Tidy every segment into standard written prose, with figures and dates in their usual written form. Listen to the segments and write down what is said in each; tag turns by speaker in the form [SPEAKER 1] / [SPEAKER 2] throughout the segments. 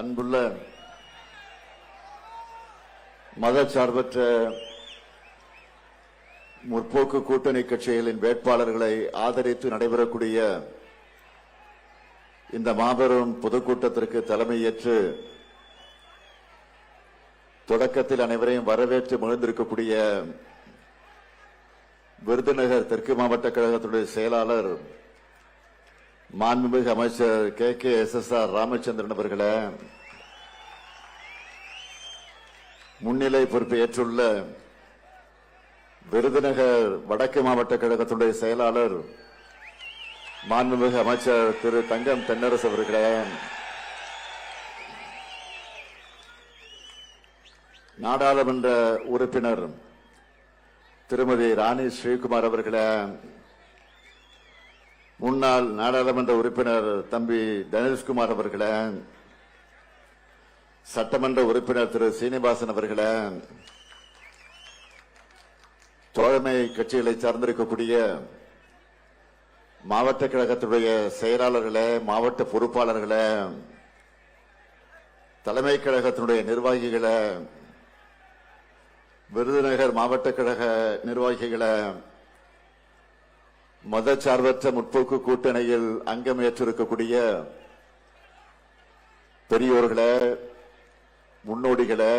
[SPEAKER 1] அன்புள்ள மதச்சார்பற்ற முற்போக்கு கூட்டணி கட்சிகளின் வேட்பாளர்களை ஆதரித்து நடைபெறக்கூடிய இந்த மாபெரும் பொதுக்கூட்டத்திற்கு தலைமையேற்று தொடக்கத்தில் அனைவரையும் வரவேற்று மகிழ்ந்திருக்கக்கூடிய விருதுநகர் தெற்கு மாவட்ட கழகத்துடைய செயலாளர் மாண்புமிகு அமைச்சர் KKSSR ராமச்சந்திரன் அவர்களே, முன்னிலை பொறுப்பை ஏற்றுள்ள விருதுநகர் வடக்கு மாவட்ட கழகத்துடைய செயலாளர் மாண்புமிகு அமைச்சர் திரு தங்கம் தென்னரசு அவர்களே, நாடாளுமன்ற உறுப்பினர் திருமதி ராணி ஸ்ரீகுமார் அவர்களே, முன்னாள் நாடாளுமன்ற உறுப்பினர் தம்பி தனுஷ்குமார் அவர்களே, சட்டமன்ற உறுப்பினர் திரு சீனிவாசன் அவர்களே, தோழமை கட்சிகளை சார்ந்திருக்கக்கூடிய மாவட்ட கழகத்துடைய செயலாளர்களே, மாவட்ட பொறுப்பாளர்களே, தலைமை கழகத்தினுடைய நிர்வாகிகளே, விருதுநகர் மாவட்ட கழக நிர்வாகிகளே, மதச்சார்பற்ற முற்போக்கு கூட்டணியில் அங்கம் ஏற்றிருக்கக்கூடிய பெரியோர்களே, முன்னோடிகளே,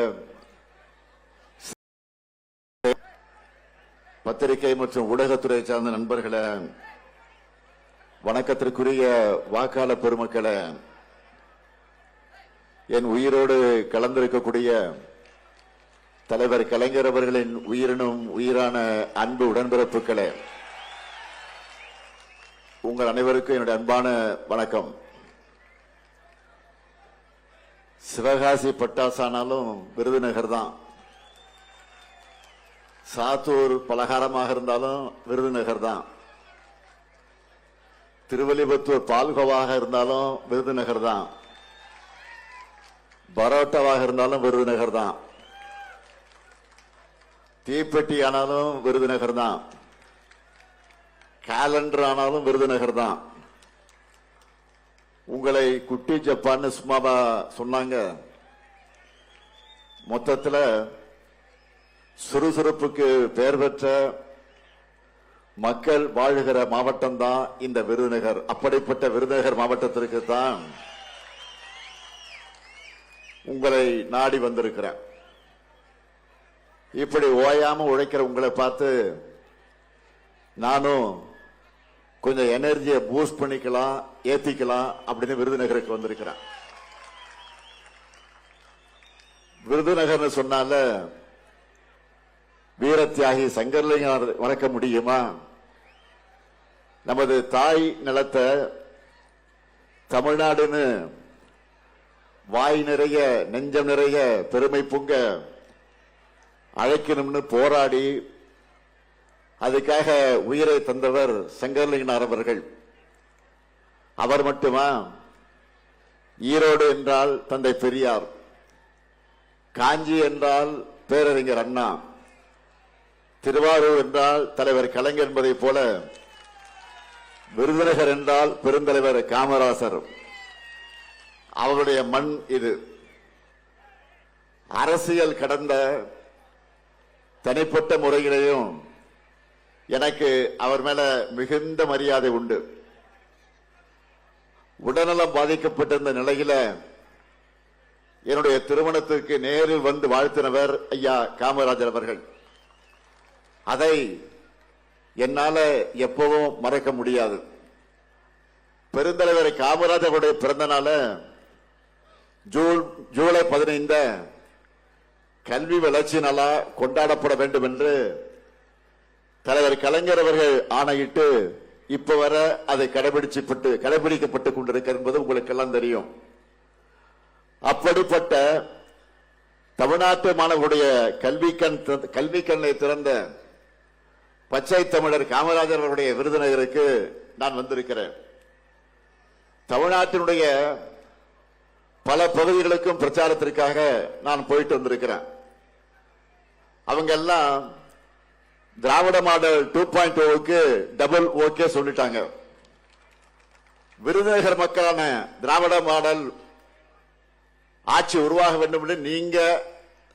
[SPEAKER 1] பத்திரிகை மற்றும் ஊடகத்துறை சார்ந்த நண்பர்களே, வணக்கத்திற்குரிய வாக்காளர் பெருமக்களே, என் உயிரோடு கலந்திருக்கக்கூடிய தலைவர் கலைஞர் அவர்களின் உயிரினும் உயிரான அன்பு உடன்பிறப்புகளே, உங்கள் அனைவருக்கும் என்னுடைய அன்பான வணக்கம். சிவகாசி பட்டாசானாலும் விருதுநகர் தான், சாத்தூர் பலகாரமாக இருந்தாலும் விருதுநகர் தான், திருவல்லிபுத்தூர் பால்கோவாக இருந்தாலும் விருதுநகர் தான், பரோட்டாவாக இருந்தாலும் விருதுநகர் தான், தீப்பெட்டி ஆனாலும் விருதுநகர் தான், கேலண்டர் ஆனாலும் விருதுநகர் தான். உங்களை குட்டி ஜப்பான்னு சும்மாவா சொன்னாங்க? மொத்தத்தில் சுறுசுறுப்புக்கு பெயர் பெற்ற மக்கள் வாழுகிற மாவட்டம் தான் இந்த விருதுநகர். அப்படிப்பட்ட விருதுநகர் மாவட்டத்திற்கு தான் உங்களை நாடி வந்திருக்கிறேன். இப்படி ஓயாம உழைக்கிற உங்களை பார்த்து நானும் கொஞ்சம் எனர்ஜியை பூஸ்ட் பண்ணிக்கலாம், ஏத்திக்கலாம் அப்படின்னு விருதுநகருக்கு வந்திருக்கிறேன். விருதுநகர்னு சொன்னால வீரத்தியாகி சங்கர்லிங்கம் மறக்க முடியுமா? நமது தாய் நிலத்தை தமிழ்நாடுன்னு வாய் நிறைய நெஞ்சம் நிறைய பெருமை பொங்க அழைக்கணும்னு போராடி அதுக்காக உயிரை தந்தவர் சங்கர்லிங்கனார் அவர்கள். அவர் மட்டுமா? ஈரோடு என்றால் தந்தை பெரியார், காஞ்சி என்றால் பேரறிஞர் அண்ணா, திருவாரூர் என்றால் தலைவர் கலைஞர் என்பதை போல விருதுநகர் என்றால் பெருந்தலைவர் காமராசர். அவருடைய மண் இது. அரசியல் கடந்த தனிப்பட்ட முறையிலையும் எனக்கு அவர் மேல மிகுந்த மரியாதை உண்டு. உடல்நலம் பாதிக்கப்பட்டிருந்த நிலையில என்னுடைய திருமணத்திற்கு நேரில் வந்து வாழ்த்தினவர் ஐயா காமராஜர் அவர்கள். அதை என்னால எப்பவும் மறக்க முடியாது. பெருந்தலைவர் காமராஜருடைய பிறந்த நாள ஜூலை 15 கல்வி வளர்ச்சி நாளா கொண்டாடப்பட வேண்டும் என்று தலைவர் கலைஞர் அவர்கள் ஆணையிட்டு இப்ப வர அதை கடைபிடிக்கப்பட்டுக் கொண்டிருக்கிறது என்பது உங்களுக்கு எல்லாம் தெரியும். அப்படிப்பட்ட தமிழ்நாட்டு மாணவர்களுடைய கல்வி கண்ணை திறந்த பச்சை தமிழர் காமராஜர் அவர்களுடைய விருதுநகருக்கு நான் வந்திருக்கிறேன். தமிழ்நாட்டினுடைய பல பகுதிகளுக்கும் பிரச்சாரத்திற்காக நான் போயிட்டு வந்திருக்கிறேன். அவங்க எல்லாம் திராவிட மாடல் 2.0க்கு டபுள் ஓகே சொல்லிட்டாங்க. விருதுநகர் மக்களான திராவிட மாடல் ஆட்சி உருவாக வேண்டும் என்று நீங்க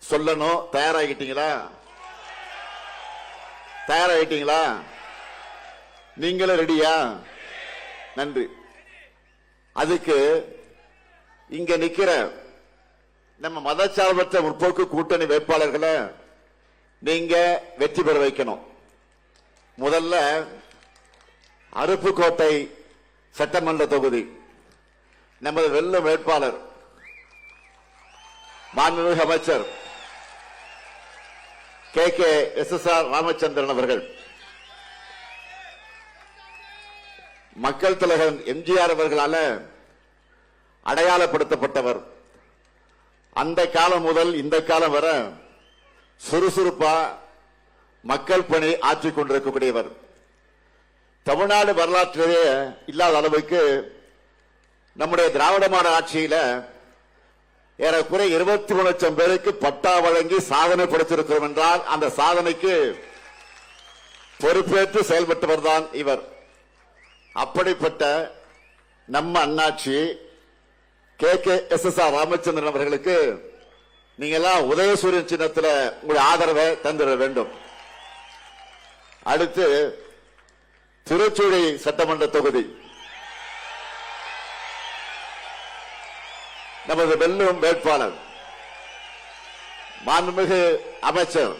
[SPEAKER 1] சொல்லணும். தயாராகிட்டீங்களா? தயாராகிட்டீங்களா? நீங்களும் ரெடியா? நன்றி. அதுக்கு இங்க நிக்கிற நம்ம மதச்சார்பற்ற முற்போக்கு கூட்டணி வேட்பாளர்களை நீங்க வெற்றி பெற வைக்கணும். முதல்ல அருப்புக்கோட்டை சட்டமன்ற தொகுதி நமது வெல்லும் வேட்பாளர் மாண்புமிகு அமைச்சர் KKSSR ராமச்சந்திரன் அவர்கள். மக்கள் தலைவர் எம்ஜிஆர் அவர்களால அடையாளப்படுத்தப்பட்டவர். அந்த காலம் முதல் இந்த காலம் வரை சுறுசுறுப்பா மக்கள் பணி ஆற்றிக் கொண்டிருக்கக்கூடியவர். தமிழ்நாடு வரலாற்றிலே இல்லாத அளவுக்கு நம்முடைய திராவிட மாடல் ஆட்சியில ஏறக்குறைய 23 லட்சம் பேருக்கு பட்டா வழங்கி சாதனை படைத்திருக்கிறோம் என்றால் அந்த சாதனைக்கு பொறுப்பேற்று செயல்பட்டவர் தான் இவர். அப்படிப்பட்ட நம்ம அண்ணாச்சி KKSSR ராமச்சந்திரன் அவர்களுக்கு நீங்க எல்லாம் உதயசூரியன் சின்னத்தில் உங்களுடைய ஆதரவை தந்திட வேண்டும். அடுத்து திருச்சூழி சட்டமன்ற தொகுதி நமது வெல்லும் வேட்பாளர் மாண்புமிகு அமைச்சர்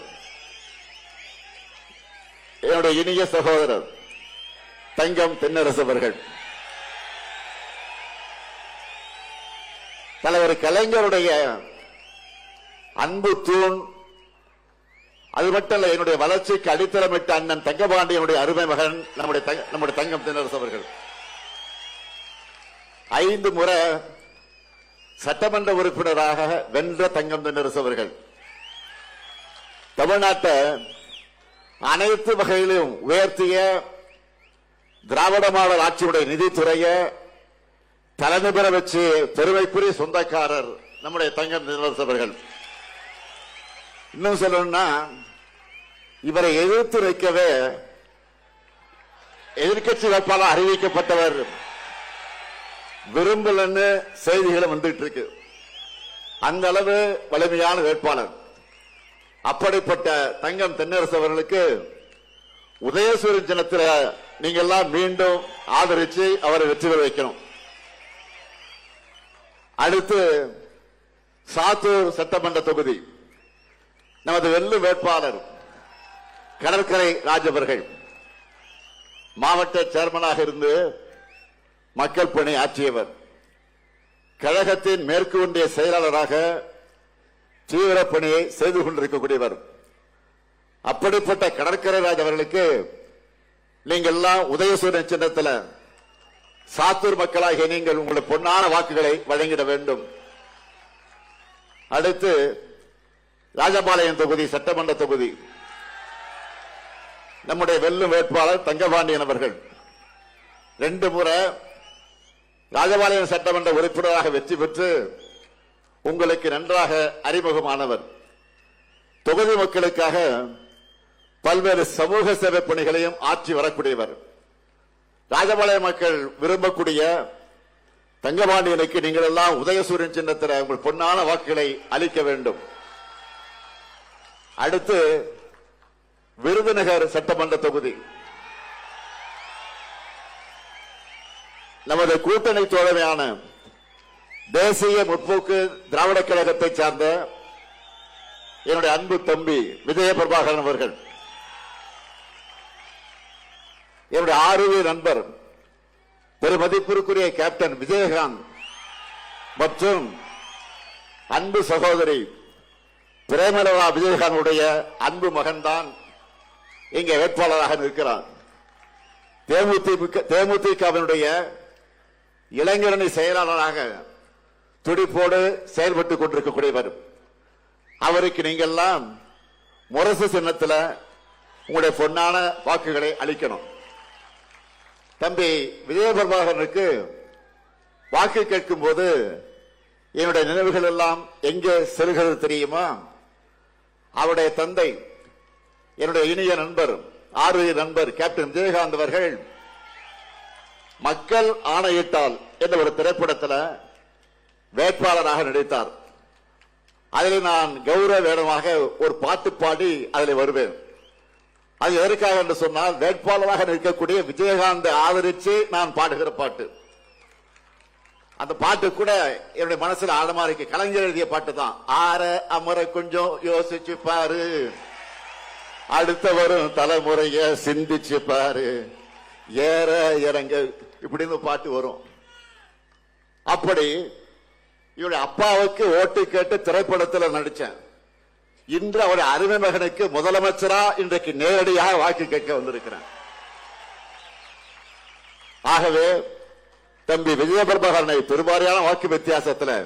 [SPEAKER 1] என்னுடைய இனிய சகோதரர் தங்கம் தென்னரசு அவர்கள். தலைவர் கலைஞருடைய அன்பு தூண். அது மட்டுமல்ல, என்னுடைய வளர்ச்சிக்கு அடித்தளமிட்ட அண்ணன் தங்கபாண்டியனுடைய அருமை மகன் நம்முடைய தங்கம் தென்னரசு அவர்கள். 5 முறை சட்டமன்ற உறுப்பினராக வென்ற தங்கம் தென்னரசு அவர்கள் தமிழ்நாட்டை அனைத்து வகையிலும் உயர்த்திய திராவிட மாடல் ஆட்சியுடைய நிதித்துறையை தலைமை பெற வச்சு பெருமைக்குரிய சொந்தக்காரர் நம்முடைய தங்கம் தென்னரசு அவர்கள். இன்னும் சொல்லணும்னா இவரை எதிர்த்து வைக்கவே எதிர்கட்சி வேட்பாளர் அறிவிக்கப்பட்டவர் விரும்பலன்னு செய்திகளும் வந்துட்டு இருக்கு. அந்த அளவு வலிமையான வேட்பாளர். அப்படிப்பட்ட தங்கம் தென்னரசு அவர்களுக்கு உதயசூரியன் சின்னத்தில் நீங்க எல்லாம் மீண்டும் ஆதரிச்சு அவரை வெற்றி பெற வைக்கணும். அடுத்து சாத்தூர் சட்டமன்ற தொகுதி நமது வெல்லும் வேட்பாளர் கடற்கரை ராஜ் அவர்கள். மாவட்ட சேர்மனாக இருந்து மக்கள் பணி ஆற்றியவர். கழகத்தின் மேற்கு ஒன்றிய செயலாளராக தீவிர பணியை செய்து கொண்டிருக்கக்கூடியவர். அப்படிப்பட்ட கடற்கரை ராஜ் அவர்களுக்கு நீங்கள் எல்லாம் உதயசூரியன் சின்னத்தில் சாத்தூர் மக்களாகிய நீங்கள் உங்களுடைய பொன்னான வாக்குகளை வழங்கிட வேண்டும். அடுத்து ராஜபாளையம் தொகுதி சட்டமன்ற தொகுதி நம்முடைய வெல்லும் வேட்பாளர் தங்கபாண்டியன் அவர்கள் 2 முறை ராஜபாளையம் சட்டமன்ற உறுப்பினராக வெற்றி பெற்று உங்களுக்கு நன்றாக அறிமுகமானவர். தொகுதி மக்களுக்காக பல்வேறு சமூக சேவை பணிகளையும் ஆற்றி வரக்கூடியவர். ராஜபாளைய மக்கள் விரும்பக்கூடிய தங்கபாண்டியனுக்கு நீங்கள் எல்லாம் உதயசூரியன் சின்னத்தில் உங்கள் பொன்னான வாக்குகளை அளிக்க வேண்டும். அடுத்து விருதுநகர் சட்டமன்ற தொகுதி நமது கூட்டணி தோழமையான தேசிய முற்போக்கு திராவிட கழகத்தை சார்ந்த என்னுடைய அன்பு தம்பி விஜய பிரபாகரன் அவர்கள், என்னுடைய ஆர்வி நண்பர் பெருமதிப்பிற்குரிய கேப்டன் விஜயகாந்த் மற்றும் அன்பு சகோதரி பிரேமலதா விஜயகாந்துடைய அன்பு மகன்தான் இங்கே வேட்பாளராக நிற்கிறார். தேமுதிகவினுடைய இளைஞரணி செயலாளராக துடிப்போடு செயல்பட்டுக் கொண்டிருக்கக்கூடியவர். அவருக்கு நீங்கள் எல்லாம் முரசு சின்னத்தில் உங்களுடைய பொன்னான வாக்குகளை அளிக்கணும். தம்பி விஜய பிரபாகரனுக்கு வாக்கு கேட்கும் போது என்னுடைய நினைவுகள் எல்லாம் எங்கே செல்கிறது தெரியுமா? அவருடைய தந்தை என்னுடைய இனிய நண்பர் ஆர்வி நண்பர் கேப்டன் விஜயகாந்த் அவர்கள் மக்கள் ஆணையிட்டால் என்ற ஒரு திரைப்படத்தில் வேட்பாளராக நடித்தார். அதில் நான் கௌரவ வேடமாக ஒரு பாட்டு பாடி அதில் வருவேன். அது எதற்காக என்று சொன்னால், வேட்பாளராக நிற்கக்கூடிய விஜயகாந்த் ஆதரித்து நான் பாடுகிற பாட்டு. அந்த பாட்டு கூட என்னுடைய மனசுல ஆழமா இருக்கு. கலைஞர் எழுதிய பாட்டு தான். ஆற அமர கொஞ்சம் யோசிச்சு பாரு, அடுத்த வரும் தலைமுறைய சிந்திச்சு பாரு, ஏற இறங்க இப்படின்னு பாட்டு வரும். அப்படி இவருடைய அப்பாவுக்கு ஓட்டு கேட்டு திரைப்படத்தில் நடிச்சேன். இன்று அவருடைய அருமை மகனுக்கு முதலமைச்சரா இன்றைக்கு நேரடியாக வாக்கு கேட்க வந்திருக்கிறேன். ஆகவே தம்பி விஜயபிரபாகரனை பெருவாரியான வாக்கு வித்தியாசத்தில்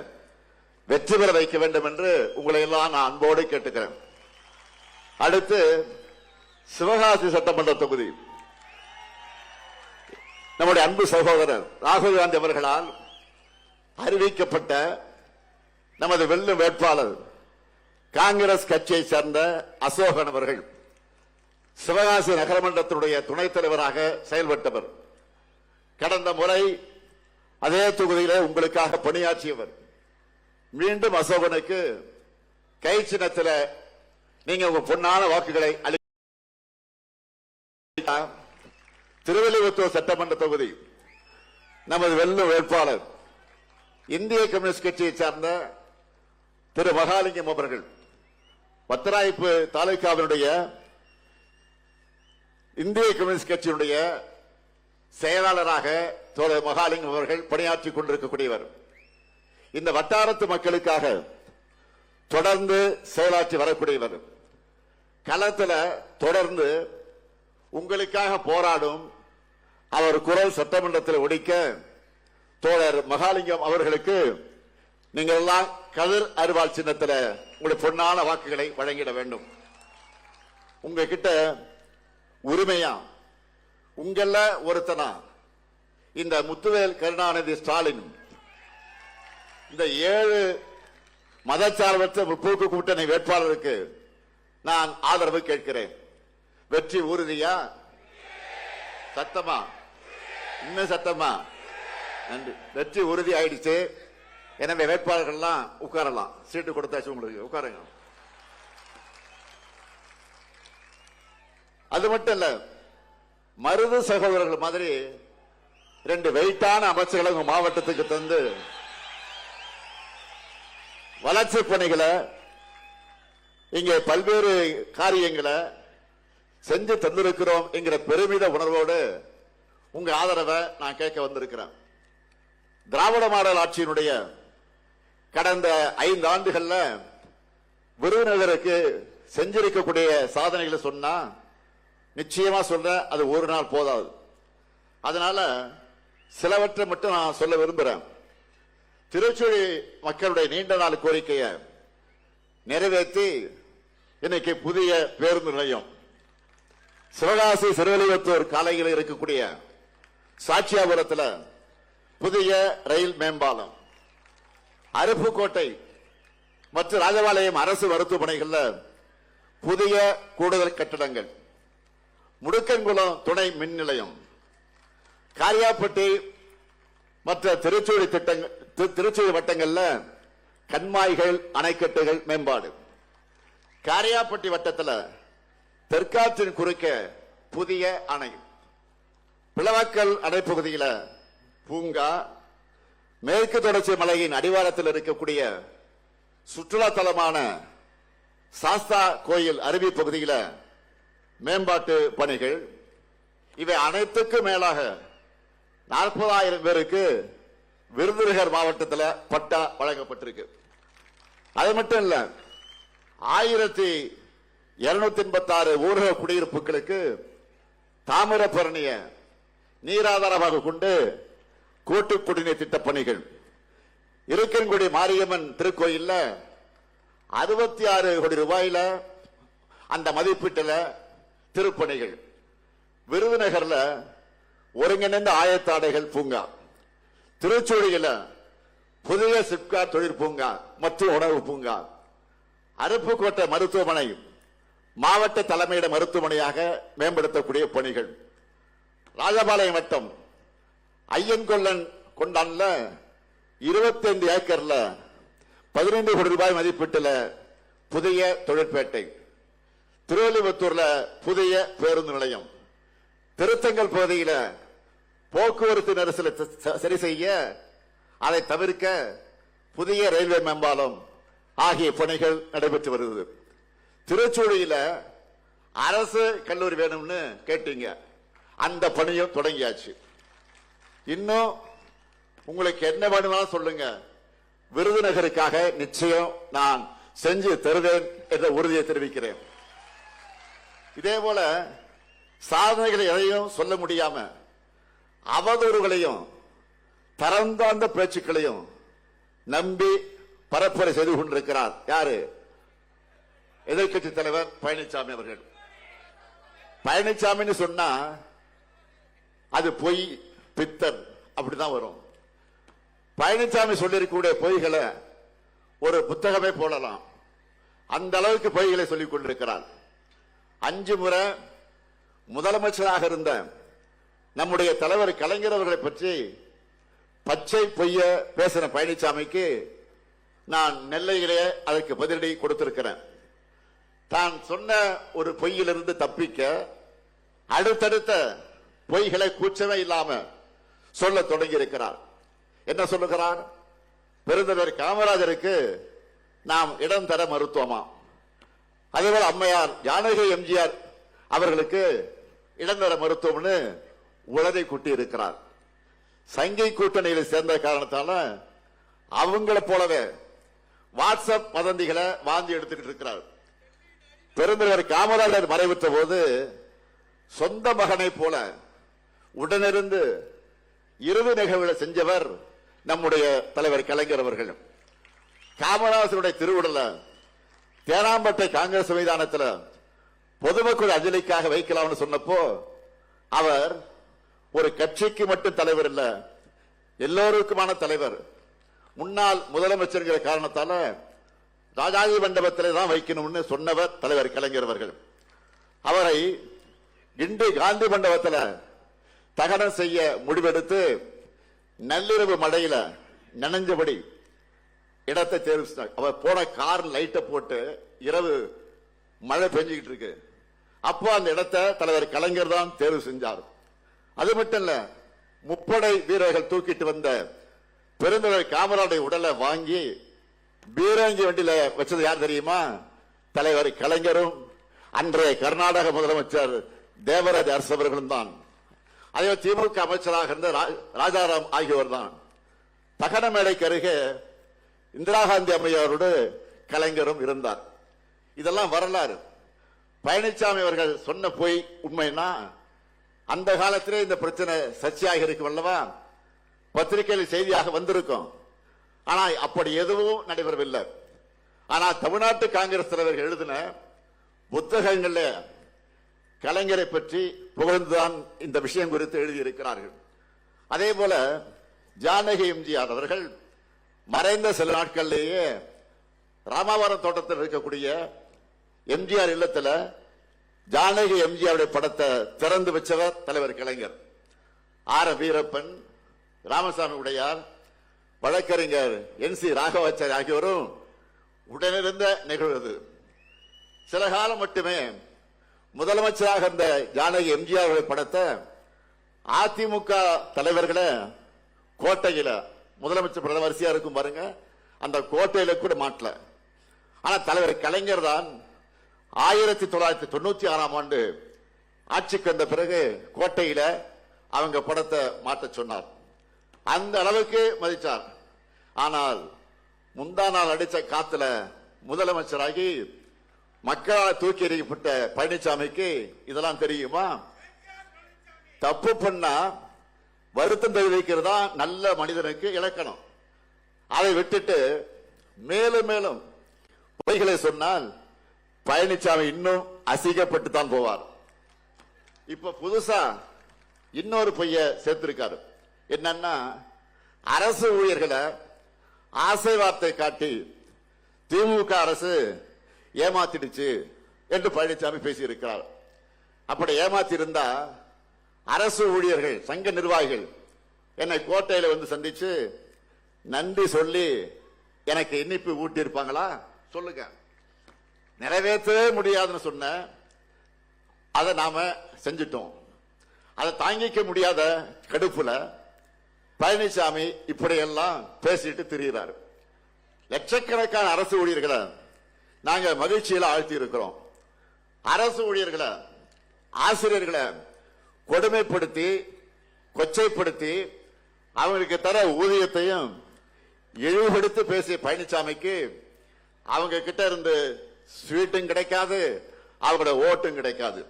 [SPEAKER 1] வெற்றி பெற வைக்க வேண்டும் என்று உங்களை எல்லாம் நான் அன்போடு கேட்டுக்கிறேன். அடுத்து சிவகாசி சட்டமன்ற தொகுதி நம்முடைய அன்பு சகோதரர் ராகுல் காந்தி அவர்களால் அறிவிக்கப்பட்ட நமது வெல்லும் வேட்பாளர் காங்கிரஸ் கட்சியை சேர்ந்த அசோகன் அவர்கள் சிவகாசி நகரமன்றத்தினுடைய துணைத் தலைவராக செயல்பட்டவர். கடந்த முறை அதே தொகுதியிலே உங்களுக்காக பணியாற்றியவர். மீண்டும் அசோகனுக்கு கை சின்னத்தில் நீங்க உங்க பொன்னான வாக்குகளை திருவள்ளுவர் சட்டமன்ற தொகுதி நமது வெல்லும் வேட்பாளர் இந்திய கம்யூனிஸ்ட் கட்சியை சார்ந்த திரு மகாலிங்கம் அவர்கள் பத்தராய்ப்பு தாலுகாவினுடைய இந்திய கம்யூனிஸ்ட் கட்சியினுடைய செயலாளராக தோழர் மகாலிங்கம் அவர்கள் பணியாற்றிக் கொண்டிருக்கக்கூடியவர். இந்த வட்டாரத்து மக்களுக்காக தொடர்ந்து செயலாற்றி வரக்கூடியவர். களத்தில் தொடர்ந்து உங்களுக்காக போராடும் அவர் குரல் சட்டமன்றத்தில் ஒலிக்க தோழர் மகாலிங்கம் அவர்களுக்கு நீங்கள் எல்லாம் கதிர் அருவாள் சின்னத்தில் உங்களுடைய பொன்னான வாக்குகளை வழங்கிட வேண்டும். உங்ககிட்ட உரிமையா உங்கள ஒருத்தனா இந்த முத்துவேல் கருணாநிதி ஸ்டாலின் இந்த 7 மதச்சார்பற்ற முற்போக்கு கூட்டணி வேட்பாளருக்கு நான் ஆதரவு கேட்கிறேன். வெற்றி உறுதியா? சத்தமா? இன்னும் சத்தமா? நன்றி. வெற்றி உறுதி ஆயிடுச்சு. எனவே வேட்பாளர்கள்லாம் உட்காரலாம். சீட்டு கொடுத்தாச்சு உங்களுக்கு, உட்காருங்க. அது மட்டும் இல்ல, மருது சகோதரர்கள் மாதிரி 2 வெயிட்டான அமைச்சர்களை உங்க மாவட்டத்துக்கு தந்து வளர்ச்சி பணிகளை இங்கே பல்வேறு காரியங்களை செஞ்சு தந்திருக்கிறோம் என்கிற பெருமித உணர்வோடு உங்க ஆதரவை நான் கேட்க வந்திருக்கிறேன். திராவிட மாடல் ஆட்சியினுடைய கடந்த 5 ஆண்டுகள்ல விருதுநகருக்கு செஞ்சிருக்கக்கூடிய சாதனைகளை சொன்னா நிச்சயமா சொல்ற அது ஒரு நாள் போதாது. அதனால சிலவற்றை மட்டும் நான் சொல்ல விரும்புறேன். திருச்சுழி மக்களுடைய நீண்ட நாள் கோரிக்கையை நிறைவேற்றி இன்னைக்கு புதிய பேருந்து நிலையம், சிவகாசி சிறுவலிவத்தூர் காலையில் இருக்கக்கூடிய சாட்சியாபுரத்தில் புதிய ரயில் மேம்பாலம், அருப்புக்கோட்டை மற்றும் ராஜபாளையம் அரசு மருத்துவமனைகள்ல புதிய கூடுதல் கட்டடங்கள், முடுக்கன்குளம் துணை மின் நிலையம், காரியாப்பட்டி மற்ற திருச்சூழி வட்டங்கள்ல கண்மாய்கள் அணைக்கட்டுகள் மேம்பாடு, காரியாப்பட்டி வட்டத்தில் தெற்காற்றின் குறுக்க புதிய அணை, பிளவக்கல் அணைப்பகுதியில் பூங்கா, மேற்கு தொடர்ச்சி மலையின் அடிவாரத்தில் இருக்கக்கூடிய சுற்றுலா தலமான சாஸ்தா கோயில் அருவி பகுதியில் மேம்பாட்டு பணிகள், இவை அனைத்துக்கும் மேலாக 40,000 பேருக்கு விருதுநகர் மாவட்டத்தில் பட்டா வழங்கப்பட்டிருக்கு. அது மட்டும் இல்ல, 1286 ஊரக குடியிருப்புகளுக்கு தாமிரபரணிய நீராதாரமாக கொண்டு கூட்டு குடிநீர் திட்ட பணிகள், இருக்கன்குடி மாரியம்மன் திருக்கோயில்ல 66 கோடி ரூபாயில அந்த மதிப்பீட்டில் திருப்பணிகள், விருதுநகர்ல ஒருங்கிணைந்த ஆயத்தாடைகள் பூங்கா, திருச்சூழியில புதிய சிப்காட் தொழிற்பூங்கா மற்றும் உணவு பூங்கா, அருப்புக்கோட்டை மருத்துவமனை மாவட்ட தலைமையிட மருத்துவமனையாக மேம்படுத்தக்கூடிய பணிகள், ராஜபாளையம் வட்டம் ஐயன்கொல்லன் கொண்டான்ல 25 ஏக்கர்ல 15 கோடி ரூபாய் மதிப்பீட்டுல புதிய தொழிற்பேட்டை, திருவள்ளிபுத்தூர்ல புதிய பேருந்து நிலையம், திருத்தங்கல் பகுதியில போக்குவரத்து நெரிசலை சரி செய்ய அதை தவிர்க்க புதிய ரயில்வே மேம்பாலம் ஆகிய பணிகள் நடைபெற்று வருகிறது. திருச்சூழியில அரசு கல்லூரி வேணும்னு கேட்டீங்க, அந்த பணியும் தொடங்கியாச்சு. இன்னும் உங்களுக்கு என்ன வேணும்னாலும் சொல்லுங்க, விருதுநகருக்காக நிச்சயம் நான் செஞ்சு தருவேன் என்ற உறுதியை தெரிவிக்கிறேன். இதே போல சாதனைகளை எதையும் சொல்ல முடியாம அவதூறுகளையும் தரம் தாழ்ந்த பேச்சுக்களையும் நம்பி பரப்புரை செய்து கொண்டிருக்கிறார் யாரு? எதிர்கட்சி தலைவர் பழனிசாமி அவர்கள். பழனிசாமின்னு சொன்னா அது பொய், பித்தன் அப்படிதான் வரும். பழனிசாமி சொல்லிருக்கக்கூடிய பொய்களை ஒரு புத்தகமே போடலாம், அந்த அளவுக்கு பொய்களை சொல்லிக் கொண்டிருக்கிறார். 5 முறை முதலமைச்சராக இருந்த நம்முடைய தலைவர் கலைஞர் அவர்களை பற்றி பச்சை பொய்ய பேசின பழனிசாமிக்கு நான் நெல்லையிலே அதற்கு பதிலடி கொடுத்திருக்கிறேன். தான் சொன்ன ஒரு பொய்யிலிருந்து தப்பிக்க அடுத்தடுத்த பொய்களை கூச்சமே இல்லாம சொல்ல தொடங்கி இருக்கிறார். என்ன சொல்லுகிறார்? பெருந்தலைவர் காமராஜருக்கு நாம் இடம் தர மறுத்தோமா, அதேபோல அம்மையார் ஜானகி எம்ஜிஆர் அவர்களுக்கு இடம் தர மறுத்தோம்னு உளதை கூட்டி இருக்கிறார். சங்கை கூட்டணியில் சேர்ந்த காரணத்தால அவங்களை போலவே வாட்ஸ்அப் வதந்திகளை வாந்தி எடுத்துக்கிட்டு இருக்கிறார். பெருந்தலைவர் காமராஜர் மறைவுற்ற போது சொந்த மகனை போல உடனிருந்து இறுதி நிகழ்வுகளை செஞ்சவர் நம்முடைய தலைவர் கலைஞர் அவர்கள். காமராஜருடைய திருவுடல தேனாம்பட்டை காங்கிரஸ் மைதானத்தில் பொதுமக்கள் அஞ்சலிக்காக வைக்கலாம்னு சொன்னப்போ அவர் ஒரு கட்சிக்கு மட்டும் தலைவர் இல்ல, எல்லோருக்குமான தலைவர், முன்னாள் முதலமைச்சர் காரணத்தால ராஜாஜி மண்டபத்தில் தான் வைக்கணும்னு சொன்னவர் தலைவர் கலைஞர் அவர்கள். அவரை கிண்டி காந்தி மண்டபத்தில் தகனம் செய்ய முடிவெடுத்து நள்ளிரவு மழையில நனைஞ்சபடி இடத்தை தேர்வு செஞ்சார். அவர் போன கார் லைட்டை போட்டு இரவு மழை பெஞ்சுக்கிட்டு இருக்கு, அப்போ அந்த இடத்தை தலைவர் கலைஞர் தான் தேர்வு செஞ்சார். அது மட்டும் இல்ல, முப்படை வீரர்கள் தூக்கிட்டு வந்த பெருந்தலைவர் காமராஜருடைய உடலை வாங்கி பீரங்கி வண்டியில வச்சது யார் தெரியுமா? தலைவர் கலைஞரும் அன்றைய கர்நாடக முதலமைச்சர் தேவராஜ அரசு அவர்களும் தான். அதே திமுக அமைச்சராக இருந்த ராஜாராம் ஆகியோர் தான். தகன மேடைக்கு அருகே இந்திரா காந்தி அம்மையாரோடு கலைஞரும் இருந்தார். இதெல்லாம் வரலாறு. பழனிசாமி அவர்கள் சொன்ன பொய் உண்மைன்னா அந்த காலத்திலே இந்த பிரச்சனை சர்ச்சையாக இருக்கும் அல்லவா, பத்திரிகையில் செய்தியாக வந்திருக்கும். ஆனா அப்படி எதுவும் நடைபெறவில்லை. ஆனா தமிழ்நாட்டு காங்கிரஸ் தலைவர்கள் எழுதின புத்தகங்கள்ல கலைஞரை பற்றி புகழ்ந்துதான் இந்த விஷயம் குறித்து எழுதியிருக்கிறார்கள். அதே போல ஜானகி எம்ஜிஆர் அவர்கள் மறைந்த சில நாட்களிலேயே ராமாவரம் தோட்டத்தில் இருக்கக்கூடிய எம்ஜிஆர் இல்லத்துல ஜானகி எம்ஜிஆருடைய படத்தை திறந்து வச்சவர் தலைவர் கலைஞர். ஆர் வீரப்பன், ராமசாமி உடையார், வழக்கறிஞர் NC ராகவாச்சாரி ஆகியோரும் உடனிருந்த நிகழ்வு. சில காலம் மட்டுமே முதலமைச்சராக இருந்த ஜானகி எம்ஜிஆர் படத்தை அதிமுக தலைவர்களை கோட்டையில, முதலமைச்சர் பிரதமர் வரிசையா இருக்கும் பாருங்க, அந்த கோட்டையில கூட மாட்டல. ஆனா தலைவர் கலைஞர் தான் 1996ஆம் ஆண்டு ஆட்சிக்கு வந்த பிறகு கோட்டையில அவங்க படத்தை மாற்ற சொன்னார். அந்த அளவுக்கு மதிச்சார். ஆனால் முந்தா நாள் அடிச்ச காத்துல முதலமைச்சராகி மக்களால் தூக்கி எறியப்பட்ட பழனிசாமிக்கு இதெல்லாம் தெரியுமா? தப்பு பண்ணா வருத்தம் தெரிவிக்கிறதா நல்ல மனிதனுக்கு இலக்கணம். அதை விட்டுட்டு மேலும் மேலும் பொய்களை சொன்னால் பழனிசாமி இன்னும் அசிங்கப்பட்டு தான் போவார். இப்ப புதுசா இன்னொரு பொய்ய சேர்த்திருக்காரு. என்னன்னா, அரசு ஊழியர்களை ஆசை வார்த்தை காட்டி திமுக அரசு ஏமாத்திடுச்சு என்று பழனிசாமி பேசியிருக்கிறார். அப்படி ஏமாத்தி இருந்தா அரசு ஊழியர்கள் சங்க நிர்வாகிகள் என்னை கோட்டையில வந்து சந்திச்சு நன்றி சொல்லி எனக்கு இனிப்பு ஊட்டி இருப்பாங்களா சொல்லுங்க. நிறைவேற்றவே முடியாதுன்னு சொன்ன அதை நாம செஞ்சிட்டோம். அதை தாங்கிக்க முடியாத கடுப்புல பழனிசாமி இப்படியெல்லாம் பேசிட்டு திரிகிறார். லட்சக்கணக்கான அரசு ஊழியர்களை நாங்க மகிழ்ச்சியில ஆழ்த்தி இருக்கிறோம். அரசு ஊழியர்களை ஆசிரியர்களை கொடுமைப்படுத்தி கொச்சைப்படுத்தி அவங்களுக்கு தர ஊதியத்தையும் இழிவுபடுத்தி பேசிய பழனிசாமிக்கு அவங்க கிட்ட இருந்து ஸ்வீட்டும் கிடைக்காது, அவங்களோட ஓட்டும் கிடைக்காது.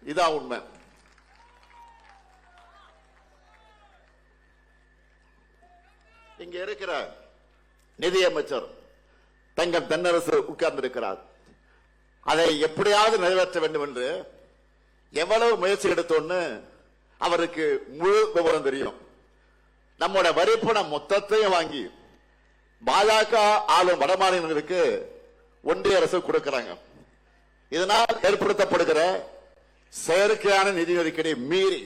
[SPEAKER 1] இதான் உண்மை. இங்க இருக்கிற நிதியமைச்சர் தங்கம் தென்னரசு உட்கார்ந்து இருக்கிறார். அதை எப்படியாவது நிறைவேற்ற வேண்டும் என்று எவ்வளவு முயற்சி எடுத்தோன்னு அவருக்கு முழு விவரம் தெரியும். நம்மோட வரிப்பணம் மொத்தத்தையும் வாங்கி பாஜக ஆளும் வடமாநிலங்களுக்கு ஒன்றிய அரசு கொடுக்கிறாங்க. இதனால் ஏற்படுத்தப்படுகிற செயற்கையான நிதி நெருக்கடி மீறி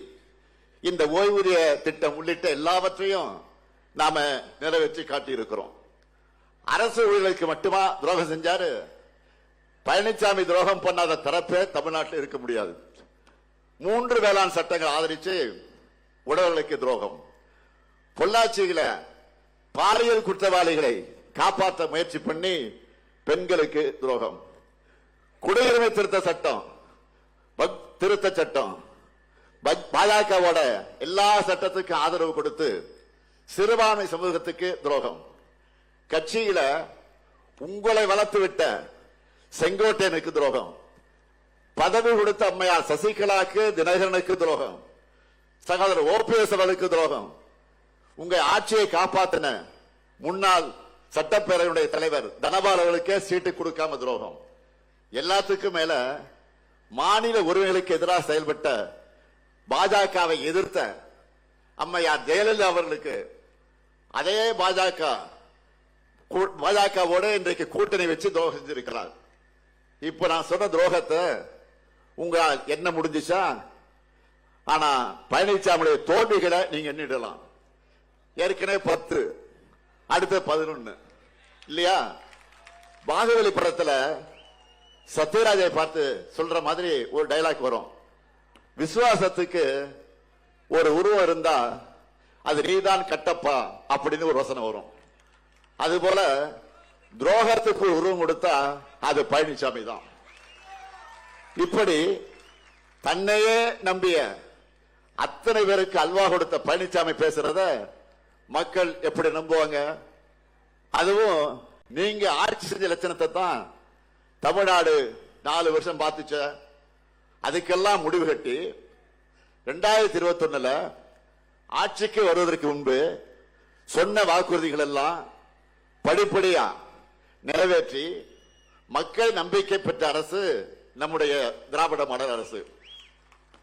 [SPEAKER 1] இந்த ஓய்வூதிய திட்டம் உள்ளிட்ட எல்லாவற்றையும் நாம நிறைவேற்றி காட்டியிருக்கிறோம். அரசு ஊழியர்களுக்கு மட்டுமா துரோகம் செஞ்சாரு? பழனிசாமி துரோகம் பண்ணாத தரப்பே தமிழ்நாட்டில் இருக்க முடியாது. 3 வேளாண் சட்டங்கள் ஆதரிச்சு உழவர்களுக்கு துரோகம், பொள்ளாச்சியில பாலியல் குற்றவாளிகளை காப்பாற்ற முயற்சி பண்ணி பெண்களுக்கு துரோகம், குடியுரிமை திருத்த சட்டம் திருத்த சட்டம் பாஜகவோட எல்லா சட்டத்துக்கும் ஆதரவு கொடுத்து சிறுபான்மை சமூகத்துக்கு துரோகம், கட்சியில உங்களை வளர்த்து விட்ட செங்கோட்டையனுக்கு துரோகம், பதவி கொடுத்த அம்மையார் சசிகலாக்கு தினகரனுக்கு துரோகம், சகோதரர் ஓபிஎஸ் அவர்களுக்கு துரோகம், உங்க ஆட்சியை காப்பாத்தின முன்னாள் சட்டப்பேரவையுடைய தலைவர் தனபால் அவர்களுக்கே சீட்டு கொடுக்காம துரோகம், எல்லாத்துக்கும் மேல மாநில உரிமைகளுக்கு எதிராக செயல்பட்ட பாஜகவை எதிர்த்த அம்மையார் ஜெயலலிதா அவர்களுக்கு அதே பாஜகவோட இன்றைக்கு கூட்டணி வச்சு துரோகம் செஞ்சிருக்கிறார். இப்ப நான் சொன்ன துரோகத்தை உங்களால் என்ன முடிஞ்சுச்சா? ஆனா பழனிசாமியுடைய தோல்விகளை நீங்க எண்ணிடலாம். ஏற்கனவே 10, அடுத்த 11 இல்லையா? பாகுபலி படத்துல சத்யராஜை பார்த்து சொல்ற மாதிரி ஒரு டைலாக் வரும், விசுவாசத்துக்கு ஒரு உருவம் இருந்தா அது நீதான் கட்டப்பா அப்படின்னு ஒரு வசனம் வரும். அதுபோல துரோகத்துக்கு ஒரு உருவம் கொடுத்தா அது பழனிசாமி தான். இப்படி தன்னையே நம்பிய அத்தனை பேருக்கு அல்வா கொடுத்த பழனிசாமி பேசுறத மக்கள் எப்படி நம்புவாங்க? அதுவும் நீங்க ஆட்சி செஞ்ச லட்சணத்தை தான் தமிழ்நாடு 4 வருஷம் பார்த்துச்ச. அதுக்கெல்லாம் முடிவு கட்டி 2021 ஆட்சிக்கு வருவதற்கு முன்பு சொன்ன வாக்குறுதிகள் எல்லாம் படிப்படியா நிறைவேற்றி மக்கள் நம்பிக்கை பெற்ற அரசு நம்முடைய திராவிட மாடல் அரசு.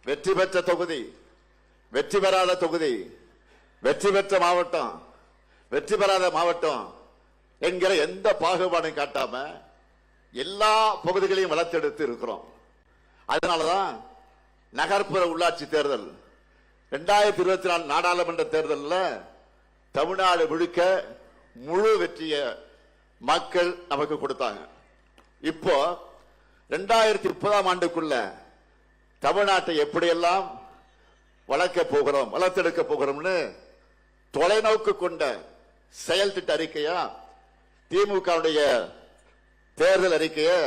[SPEAKER 1] வெற்றி பெற்ற தொகுதி, வெற்றி பெறாத தொகுதி, வெற்றி பெற்ற மாவட்டம், வெற்றி பெறாத மாவட்டம் என்கிற எந்த பாகுபாடும் காட்டாம எல்லா பகுதிகளையும் வளர்த்தெடுத்து இருக்கிறோம். அதனாலதான் நகர்ப்புற உள்ளாட்சி தேர்தல் 2024 நாடாளுமன்ற தேர்தலில் தமிழ்நாடு முழுக்க முழு வெற்றிய மக்கள் நமக்கு கொடுத்தாங்க. இப்போ 2030 ஆண்டுக்குள்ள தமிழ்நாட்டை எப்படியெல்லாம் வளர்த்தெடுக்க போகிறோம்னு தொலைநோக்கு கொண்ட செயல் திட்ட அறிக்கையா திமுகவுடைய தேர்தல் அறிக்கையை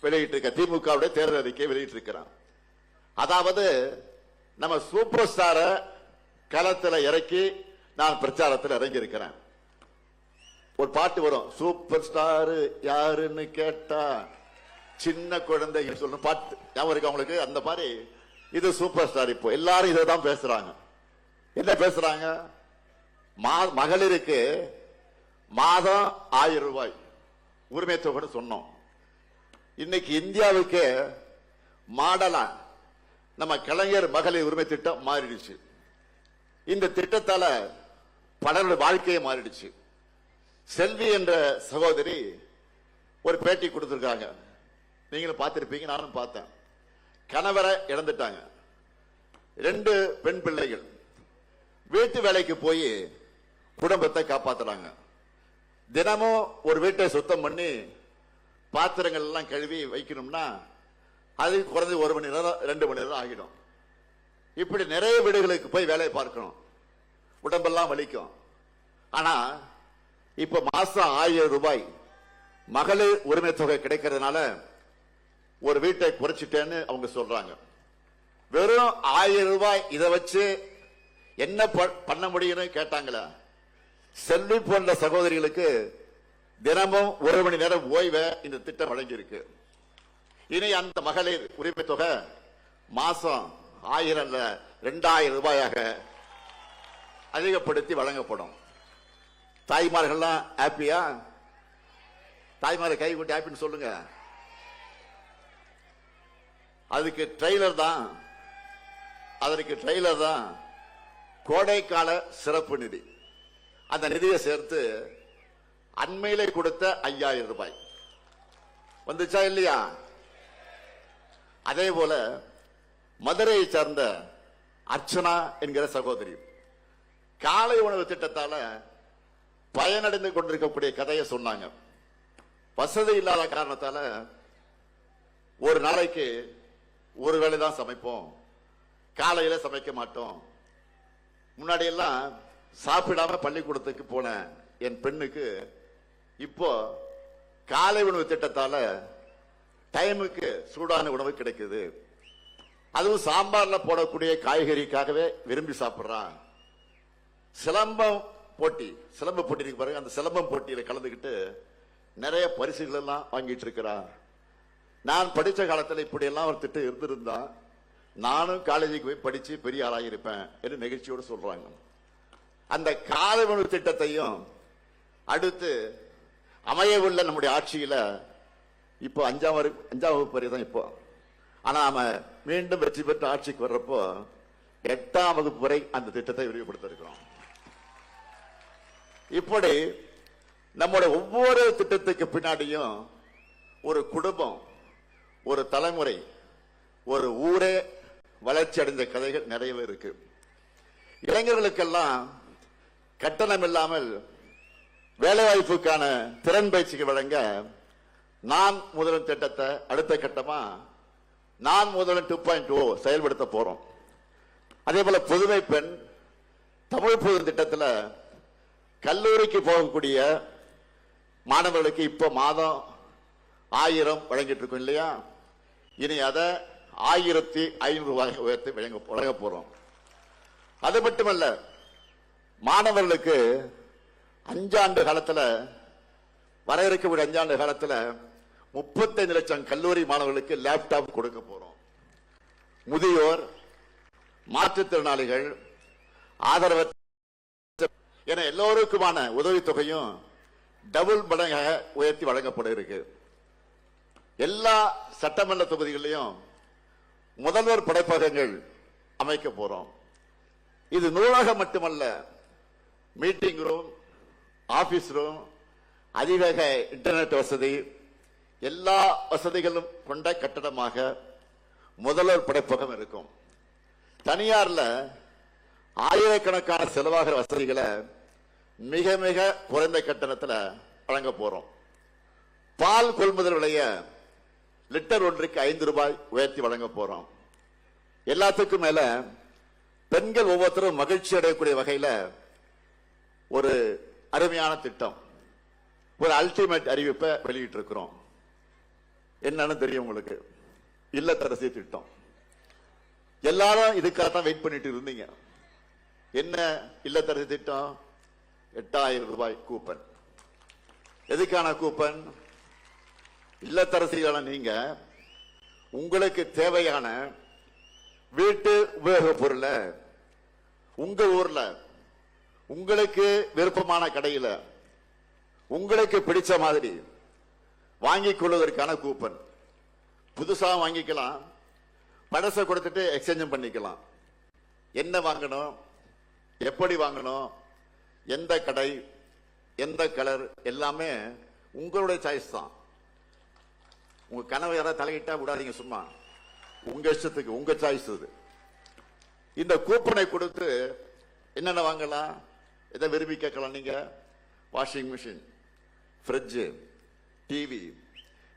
[SPEAKER 1] வெளியிட்டிருக்க திமுகவுடைய தேர்தல் அறிக்கையை வெளியிட்டிருக்கிறான். அதாவது நம்ம சூப்பர் ஸ்டார களத்தில் இறக்கி நான் பிரச்சாரத்தில் இறங்கி இருக்கிறேன். ஒரு பாட்டு வரும், சூப்பர் ஸ்டார் யாருன்னு கேட்டா சின்ன குழந்தை சொல்ற பாட்டு ஞாபகம் இருக்கு அவங்களுக்கு? அந்த மாதிரி இது சூப்பர் ஸ்டார். இப்போ எல்லாரும் இதை தான் பேசுறாங்க. என்ன பேசுறாங்க? மகளிருக்கு மாதம் 1000 ரூபாய் உரிமை தொகை சொன்னோம். இன்னைக்கு இந்தியாவுக்கு மாடலா நம்ம கலைஞர் மகளிர் உரிமை திட்டம் மாறிடுச்சு. இந்த திட்டத்தால பலருடைய வாழ்க்கையை மாறிடுச்சு. செல்வி என்ற சகோதரி ஒரு பேட்டி கொடுத்திருக்காங்க, நீங்களும் பார்த்திருப்பீங்க, நானும் பார்த்தேன். கணவரை இழந்துட்டாங்க, 2 பெண் பிள்ளைகள், வீட்டு வேலைக்கு போய் குடும்பத்தை காப்பாத்துறாங்க. தினமும் ஒரு வீட்டை சுத்தம் பண்ணி பாத்திரங்கள் எல்லாம் கழுவி வைக்கணும்னா அது குறைஞ்சு 1 மணி நேரம் 2 மணி நேரம் ஆகிடும். இப்படி நிறைய வீடுகளுக்கு போய் வேலை பார்க்கணும், உடம்பெல்லாம் வலிக்கும். ஆனா இப்ப மாசம் 1000 ரூபாய் மகளிர் உரிமை தொகை கிடைக்கிறதுனால ஒரு வீட்டை குறைச்சிட்டேன்னு அவங்க சொல்றாங்க. வெறும் 1000 ரூபாய் இதை வச்சு என்ன பண்ண முடியும்னு கேட்டாங்களா? செல்வி போன்ற சகோதரிகளுக்கு தினமும் 1 மணி நேரம் ஓய்வை இந்த திட்டம் வழங்கி இருக்கு. இனி அந்த மகளிர் உரிமை தொகை மாசம் 1000 2000 ரூபாயாக அதிகப்படுத்தி வழங்கப்படும். தாய்மார்கள்லாம் ஹாப்பியா? தாய்மாரை கை கூட்டி ஹாப்பின்னு சொல்லுங்க. அதுக்கு ட்ரெய்லர் தான் கோடைக்கால சிறப்பு நிதி. அந்த நிதியை சேர்த்து அண்மையிலே கொடுத்த 5000 ரூபாய் வந்துச்சா இல்லையா? அதே போல மதுரையை சார்ந்த அர்ச்சனா என்கிற சகோதரி காலை உணவு திட்டத்தால பயனடைந்து கொண்டிருக்கக்கூடிய கதையை சொன்னாங்க. வசதி இல்லாத காரணத்தால ஒரு நாளைக்கு ஒரு வேளை தான் சமைப்போம், காலையில சமைக்க மாட்டோம். முன்னாடி எல்லாம் சாப்பிடாம பள்ளிக்கூடத்துக்கு போன என் பெண்ணுக்கு இப்போ காலை உணவு திட்டத்தால டைமுக்கு சூடான உணவு கிடைக்குது. அதுவும் சாம்பார்ல போடக்கூடிய காய்கறிக்காகவே விரும்பி சாப்பிடுறான். சிலம்ப போட்டி இருக்கு பாருங்க, அந்த சிலம்பம் போட்டியில கலந்துக்கிட்டு நிறைய பரிசுகள் எல்லாம் வாங்கிட்டு இருக்கிறார். நான் படிச்ச காலத்தில் இப்படி எல்லாம் ஒரு திட்டம் இருந்திருந்தா நானும் காலேஜுக்கு போய் படிச்சு பெரிய ஆளாகிருப்பேன் என்று நெகிழ்ச்சியோடு சொல்றாங்க. அந்த காலை உணவு திட்டத்தையும் அடுத்து அமைய உள்ள நம்முடைய ஆட்சியில இப்போ 5ஆம் வகுப்பு வரை தான் இப்போ. ஆனா நாம மீண்டும் வெற்றி பெற்று ஆட்சிக்கு வர்றப்போ 8ஆம் வகுப்பு வரை அந்த திட்டத்தை விரிவுபடுத்த இருக்கிறோம். இப்படி நம்முடைய ஒவ்வொரு திட்டத்துக்கு பின்னாடியும் ஒரு குடும்பம், ஒரு தலைமுறை, ஒரு ஊரே வளர்ச்சி அடைந்த கதைகள் நிறையவே இருக்கு. இளைஞர்களுக்கெல்லாம் கட்டணம் இல்லாமல் வேலைவாய்ப்புக்கான திறன் பயிற்சிக்கு வழங்க நான் முதல்வன் திட்டத்தை அடுத்த கட்டமா நான் முதல்வன் 2.0 செயல்படுத்த போறோம். அதே போல புதுமை பெண் தமிழ் புது திட்டத்தில் கல்லூரிக்கு போகக்கூடிய மாணவர்களுக்கு இப்ப மாதம் 1000 வழங்கிட்டு இருக்கோம் இல்லையா? இனி அதை 1500 ரூபாய் உயர்த்தி வழங்க போறோம். அது மட்டுமல்ல, மாணவர்களுக்கு 5 ஆண்டு காலத்துல வர இருக்கக்கூடிய 5 ஆண்டு காலத்துல 35 லட்சம் கல்லூரி மாணவர்களுக்கு லேப்டாப் கொடுக்க போறோம். முதியோர், மாற்றுத்திறனாளிகள், ஆதரவற்ற என எல்லோருக்குமான உதவித்தொகையும் டபுள் மடங்காக உயர்த்தி வழங்கப்பட இருக்கு. எல்லா சட்டமன்ற தொகுதிகளிலும் முதல்வர் படைப்பகங்கள் அமைக்க போறோம். இது நூலகம் மட்டுமல்ல, மீட்டிங் ரூம், ஆபீஸ் ரூம், அதிவேக இன்டர்நெட் வசதி, எல்லா வசதிகளும் கொண்ட கட்டடமாக முதல்வர் படைப்பகம் இருக்கும். தனியார்ல ஆயிரக்கணக்கான செலவாகிற வசதிகளை மிக மிக குறைந்த கட்டணத்தில் வழங்க போறோம். பால் கொள்முதல் விலைய லிட்டர் ஒன்றுக்கு 5 ரூபாய் உயர்த்தி வழங்க போறோம். எல்லாத்துக்கும் மேல பெண்கள் ஒவ்வொருத்தரும் மகிழ்ச்சி அடையக்கூடிய வகையில ஒரு அருமையான திட்டம், ஒரு அல்டிமேட் அறிவிப்பை வெளியிட்டு இருக்கிறோம். என்னன்னு தெரியும் உங்களுக்கு? இல்லத்தரசி திட்டம். எல்லாரும் இதுக்காகத்தான் வெயிட் பண்ணிட்டு இருந்தீங்க. என்ன இல்லத்தரசி திட்டம்? 8000 ரூபாய் கூப்பன். எதுக்கான கூப்பன்? இல்லத்தரசிகளான நீங்க உங்களுக்கு தேவையான வீட்டு உபயோக பொருளை உங்க ஊர்ல உங்களுக்கு விருப்பமான கடையில உங்களுக்கு பிடிச்ச மாதிரி வாங்கிக் கொள்வதற்கான கூப்பன். புதுசா வாங்கிக்கலாம், பழச கொடுத்துட்டு எக்ஸ்சேஞ்ச் பண்ணிக்கலாம். என்ன வாங்கணும், எப்படி வாங்கணும், எந்த கடை, எந்த கலர், எல்லாமே உங்களுடைய சாய்ஸ் தான். உங்க கனவு யாராவது தலையிட்டா விடாதீங்க, சும்மா உங்க இஷ்டத்துக்கு, உங்க சாய்ஸ் இது. இந்த கூப்பனை கொடுத்து என்னென்ன வாங்கலாம், எதை விரும்பி கேட்கலாம். நீங்க washing machine, fridge, TV,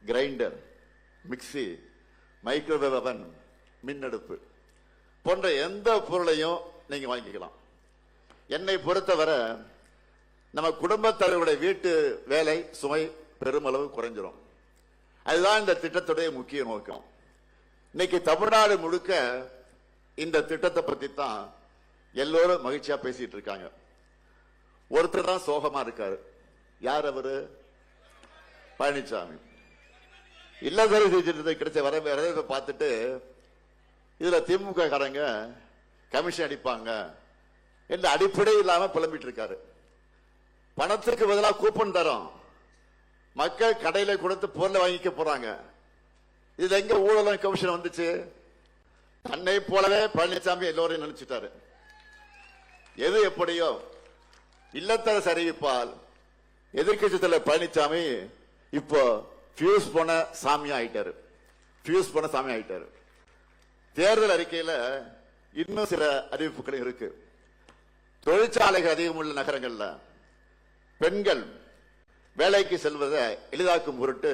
[SPEAKER 1] grinder, mixie, microwave oven, மின்னடுப்பு போன்ற எந்த பொருளையும் நீங்க வாங்கிக்கலாம். என்னை பொறுத்தவரை நம்ம குடும்பத் தலைவருடைய வீட்டு வேலை சுமை பெருமளவு குறைஞ்சிரும். அதுதான் இந்த திட்டத்துடைய முக்கிய நோக்கம். இன்னைக்கு தமிழ்நாடு முழுக்க இந்த திட்டத்தை பத்தி தான் எல்லோரும் மகிழ்ச்சியா பேசிட்டு இருக்காங்க. ஒருத்தர் தான் சோகமா இருக்காரு. யார் அவரு? பழனிசாமி. இல்லத்தரசி திட்டத்தை கிடைச்ச வரவேற்பை பார்த்துட்டு இதுல திமுக காரங்க கமிஷன் அடிப்பாங்க என்று அடிப்படை இல்லாம புலம்பிட்டு இருக்காரு. பணத்துக்கு பதிலாக கூப்பன் தரோம், மக்கள் கடையில கொடுத்து பொருளை வாங்கிக்க போறாங்க. இதுல எங்க ஊழலும் கமிஷன் வந்துச்சு? தன்னை போலவே பழனிசாமி எல்லோரையும் நினைச்சிட்டாரு. எது எப்படியோ இல்லத்தரசு அறிவிப்பால் எதிர்கட்சி தலைவர் பழனிசாமி இப்போ பியூஸ் போன சாமி ஆயிட்டாரு. தேர்தல் அறிக்கையில இன்னும் சில அறிவிப்புகள் இருக்கு. தொழிற்சாலைகள் அதிகம் உள்ள நகரங்கள்ல பெண்கள் வேலைக்கு செல்வதை எளிதாக்கும் பொருட்டு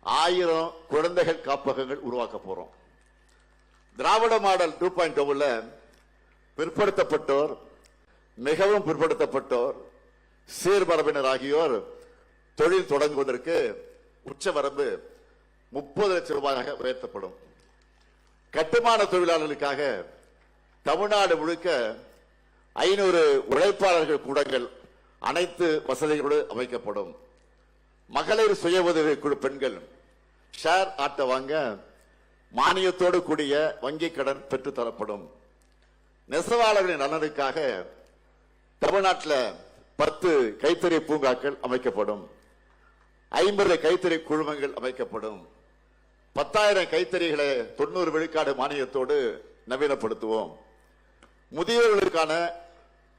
[SPEAKER 1] 1000 குழந்தைகள் காப்பகங்கள் உருவாக்க போறோம். திராவிட மாடல் 2.0 பிற்படுத்தப்பட்டோர், மிகவும் பிற்படுத்தப்பட்டோர், சீர்மரபினர் ஆகியோர் தொழில் தொடங்குவதற்கு உச்சவரம்பு 30 லட்சம் ரூபாயாக உயர்த்தப்படும். கட்டுமான தொழிலாளர்களுக்காக தமிழ்நாடு முழுக்க 500 உழைப்பாளர்கள் கூடங்கள் அனைத்து வசதிகளோடு அமைக்கப்படும். மகளிர் சுய உதவி குழு பெண்கள் ஷேர் ஆட்டை வாங்க மானியத்தோடு கூடிய வங்கி கடன் பெற்று தரப்படும். நெசவாளர்களின் நலனுக்காக தமிழ்நாட்டில் 10 கைத்தறி பூங்காக்கள் அமைக்கப்படும். 50 கைத்தறி குழுமங்கள் அமைக்கப்படும். 10,000 கைத்தறிகளை 90 விழுக்காடு மானியத்தோடு நவீனப்படுத்துவோம். முதியோர்களுக்கான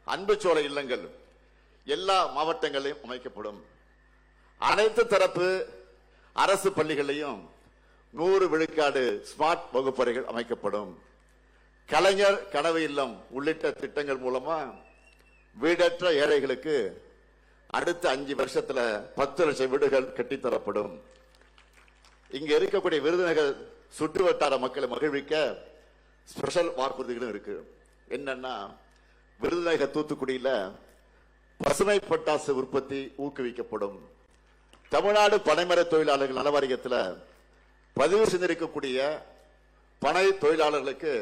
[SPEAKER 1] அன்புச்சோலை இல்லங்கள் எல்லா மாவட்டங்களிலும் அமைக்கப்படும். அனைத்து தரப்பு அரசு பள்ளிகளையும் 100 விழுக்காடு ஸ்மார்ட் வகுப்பறைகள் அமைக்கப்படும். கலைஞர் கனவு இல்லம் உள்ளிட்ட திட்டங்கள் மூலமா வீடற்ற ஏழைகளுக்கு அடுத்த 5 வருஷத்துல 10 லட்சம் வீடுகள் கட்டித்தரப்படும். இங்க இருக்கக்கூடிய விருதுநகர் சுற்று வட்டார மக்களை மகிழ்விக்க ஸ்பெஷல் வாக்குறுதிகளும் இருக்கு. என்னன்னா, விருதுநகர் தூத்துக்குடியில பசுமை பட்டாசு உற்பத்தி ஊக்குவிக்கப்படும். தமிழ்நாடு பனைமர தொழிலாளர்கள் நல வாரியத்தில் பதிவு செய்திருக்கக்கூடிய பனை தொழிலாளர்களுக்கு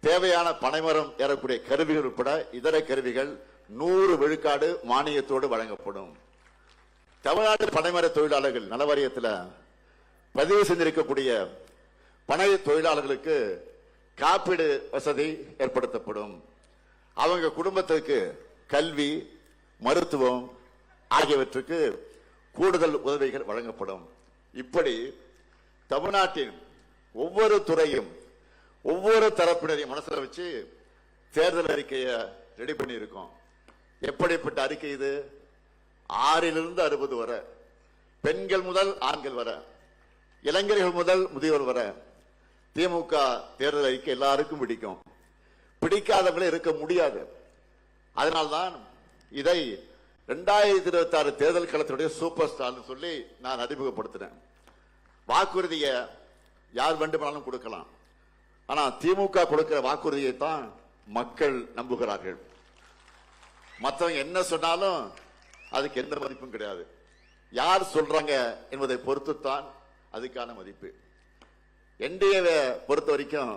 [SPEAKER 1] தேவையான பனைமரம் ஏறக்கூடிய கருவிகள் உட்பட இதர கருவிகள் 100 விழுக்காடு மானியத்தோடு வழங்கப்படும். தமிழ்நாடு பனைமர தொழிலாளர்கள் நல வாரியத்தில் பதிவு செய்திருக்கக்கூடிய பனை தொழிலாளர்களுக்கு காப்பீடு வசதி ஏற்படுத்தப்படும். அவங்க குடும்பத்திற்கு கல்வி, மருத்துவம் ஆகியவற்றுக்கு கூடுதல் உதவிகள் வழங்கப்படும். இப்படி தமிழ்நாட்டின் ஒவ்வொரு துறையும் ஒவ்வொரு தரப்பினரையும் மனசுல வச்சு தேர்தல் அறிக்கையை ரெடி பண்ணி இருக்கோம். எப்படிப்பட்ட அறிக்கை இது? 6லிருந்து 60 வரை, பெண்கள் முதல் ஆண்கள் வரை, இளைஞர்கள் முதல் முதியோர் வரை. திமுக தேர்தல் அறிக்கை எல்லாருக்கும் பிடிக்கும், பிடிக்காதவங்களே இருக்க முடியாது. அதனால்தான் இதை 2026 தேர்தல் களத்தினுடைய சூப்பர் ஸ்டார் சொல்லி நான் அறிமுகப்படுத்தினேன். வாக்குறுதியை யார் வேண்டுமானாலும் கொடுக்கலாம், ஆனா திமுக கொடுக்கிற வாக்குறுதியை தான் மக்கள் நம்புகிறார்கள். மற்றவங்க என்ன சொன்னாலும் அதுக்கு எந்த மதிப்பும் கிடையாது. யார் சொல்றாங்க என்பதை பொறுத்துத்தான் அதுக்கான மதிப்பு. என்டிஏவை பொறுத்த வரைக்கும்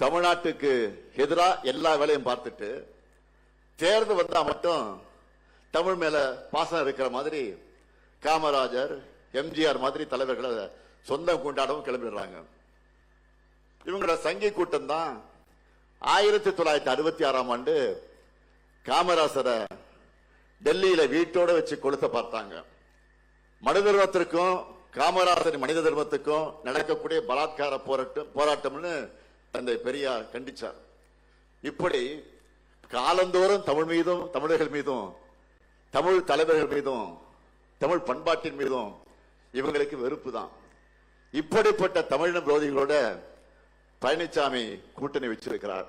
[SPEAKER 1] தமிழ்நாட்டுக்கு எதிராக எல்லா வேலையும் பார்த்துட்டு தேர்தல் வந்தா மட்டும் தமிழ் மேல பாசம் இருக்கிற மாதிரி காமராஜர், எம்ஜிஆர் மாதிரி தலைவர்களை சொந்தம் கொண்டாடவும் கிளம்பிடுறாங்க. இவங்களோட சங்கி கூட்டம் தான் 1966ஆம் ஆண்டு காமராஜரை டெல்லியில வீட்டோட வச்சு கொளுத்த பார்த்தாங்க. மனித தர்மத்திற்கும் காமராஜர் மனித தர்மத்துக்கும் நடக்கக்கூடிய பலாத்கார போராட்டம்னு தந்தை பெரியார் கண்டிச்சார். இப்படி காலந்தோறும் தமிழ் மீதும், தமிழர்கள் மீதும், தமிழ் தலைவர்கள் மீதும், தமிழ் பண்பாட்டின் மீதும் இவங்களுக்கு வெறுப்பு தான். இப்படிப்பட்ட தமிழின விரோதிகளோட பழனிசாமி கூட்டணி வச்சிருக்கிறார்.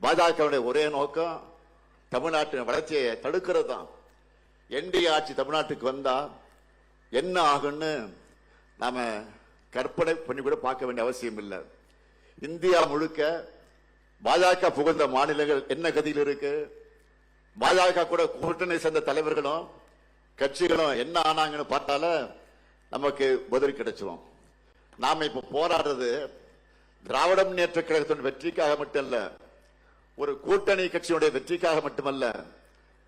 [SPEAKER 1] பாஜகவுடைய ஒரே நோக்கம் தமிழ்நாட்டின் வளர்ச்சியை தடுக்கிறது தான். என்டிஏ ஆட்சி தமிழ்நாட்டுக்கு வந்தா என்ன ஆகும்னு நாம கற்பனை பண்ணி கூட பார்க்க வேண்டிய அவசியம் இல்லை. இந்தியா முழுக்க பாஜக புகுந்த மாநிலங்கள் என்ன கதியில் இருக்கு, பாஜக கூட கூட்டணி சேர்ந்த தலைவர்களும் கட்சிகளும் என்ன ஆனாங்கன்னு பார்த்தால நமக்கு பதில் கிடைச்சிடும். நாம இப்ப போராடுறது திராவிட முன்னேற்ற கழகத்தின் வெற்றிக்காக மட்டும் இல்ல, ஒரு கூட்டணி கட்சியுடைய வெற்றிக்காக மட்டுமல்ல,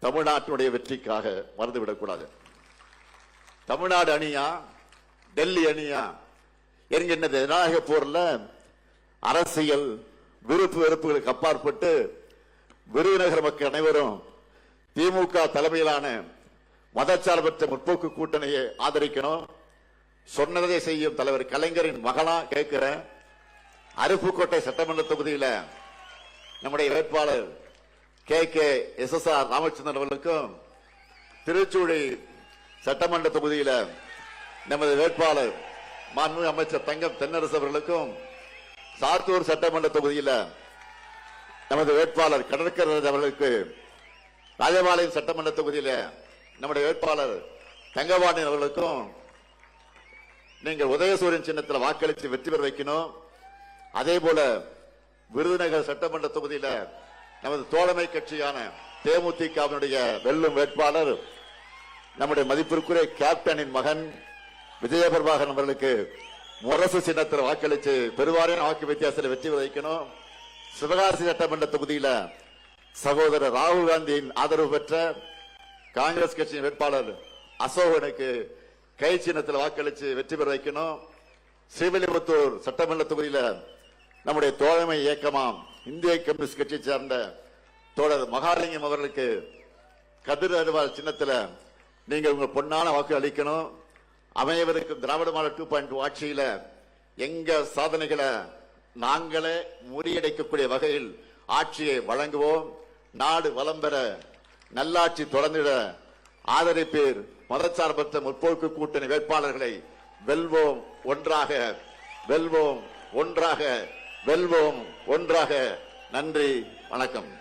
[SPEAKER 1] தமிழ்நாட்டினுடைய வெற்றிக்காக மறந்துவிடக்கூடாது. தமிழ்நாடு அணியா டெல்லி அணியா என்கின்ற ஜனநாயக போர்ல அரசியல் விருப்பு வெறுப்புகளுக்கு அப்பாற்பட்டு விருதுநகர் மக்கள் அனைவரும் திமுக தலைமையிலான மதச்சார்பற்ற முற்போக்கு கூட்டணியை ஆதரிக்கணும். சொன்னதை செய்யும் தலைவர் கலைஞரின் மகளா கேட்கிறேன். அருப்புக்கோட்டை சட்டமன்ற தொகுதியில நம்முடைய வேட்பாளர் KKSSR ராமச்சந்திரன் அவர்களுக்கும், திருச்சூழி சட்டமன்ற தொகுதியில நமது வேட்பாளர் மாண்புமிகு அமைச்சர் தங்கம் தென்னரசு அவர்களுக்கும், சாத்தூர் சட்டமன்ற தொகுதியில நமது வேட்பாளர் கடற்கரை அவர்களுக்கு, ராஜபாளையம் சட்டமன்ற தொகுதியில நம்முடைய வேட்பாளர் தங்கவாணி அவர்களுக்கும் நீங்கள் உதயசூரியன் சின்னத்தில் வாக்களித்து வெற்றி பெற வைக்கணும். அதே போல விருதுநகர் சட்டமன்ற தொகுதியில நமது தோழமை கட்சியான தேமுதிகவினுடைய வெல்லும் வேட்பாளர் நம்முடைய மதிப்பிற்குரிய கேப்டனின் மகன் விஜயபிரபாகரன் அவர்களுக்கு முரசு சின்னத்தில் வாக்களித்து பெருவாரியான வாக்கு வித்தியாசத்தில் வெற்றி பெற வைக்கணும். சிவகாசி சட்டமன்ற தொகுதியில சகோதரர் ராகுல் காந்தியின் ஆதரவு பெற்ற காங்கிரஸ் கட்சியின் வேட்பாளர் அசோகனுக்கு கை சின்னத்தில் வாக்களித்து வெற்றி பெற வைக்கணும். ஸ்ரீவில்லிபுத்தூர் சட்டமன்ற தொகுதியில நம்முடைய தோழமை இயக்கமாம் இந்திய கம்யூனிஸ்ட் கட்சியை சேர்ந்த தோழர் மகாலிங்கம் அவர்களுக்கு கதிர் அருவாள் சின்னத்தில் நீங்கள் உங்கள் பொன்னான வாக்கு அளிக்கணும். அமையவிருக்கும் திராவிட மாடல் 2.0 ஆட்சியில எங்க சாதனைகளை நாங்களே முறியடைக்கக்கூடிய வகையில் ஆட்சியை வழங்குவோம். நாடு வளம் பெற, நல்லாட்சி தொடர்ந்திட ஆதரிப்பீர். மதச்சார்பற்ற முற்போக்கு கூட்டணி வேட்பாளர்களை வெல்வோம் ஒன்றாக, வெல்வோம் ஒன்றாக, வெல்வோம் ஒன்றாக. நன்றி, வணக்கம்.